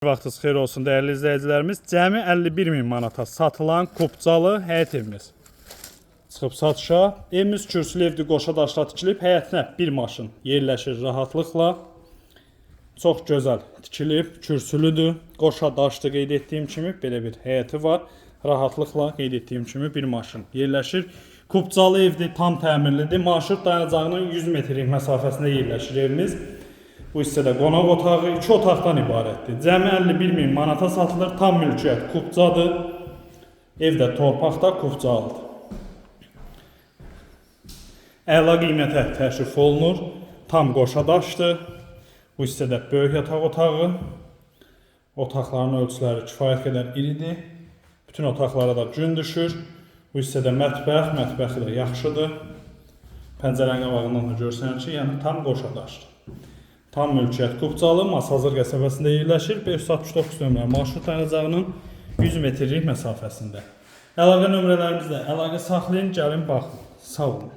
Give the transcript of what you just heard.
Vaxtınız xeyir olsun değerli izləyicilərimiz. Cəmi 51.000 manata satılan Kupcalı həyət evimiz çıxıb satışa. Evimiz kürsülü evdir, qoşa daşla tikilib. Həyətinə bir maşın yerləşir rahatlıqla. Çox gözəl tikilib, kürsülüdür. Qoşa daşlı qeyd etdiyim kimi belə bir həyəti var. Rahatlıqla qeyd etdiyim kimi bir maşın yerləşir. Kupcalı evdir, tam təmirlidir. Marşrut dayanacağının 100 metrlik məsafəsində yerləşir evimiz. Bu hissədə qonaq otağı 2 otaqdan ibarətdir. Cəmi 51.000 manata satılır. Tam mülkiyyət Kupcadır. Evdə torpaqda Kupcalıdır. Əla qiymətə təşrif olunur. Tam qoşa daşdır. Bu hissədə böyük yataq otağı. Otaqların ölçüləri kifayət qədər iridir. Bütün otaqlara da gün düşür. Bu hissədə mətbəxi də yaxşıdır. Pəncərənin qabağından da görsənir ki, yəni tam qoşa daşdır. Tam mülkiyyət Kupcalı, Masazır qəsəbəsində yerləşir. 569 nömrə marşrut dayanacağının 100 metrlik məsafəsində. Əlaqə nömrələrimizlə əlaqə saxlayın, gəlin baxın. Sağ olun.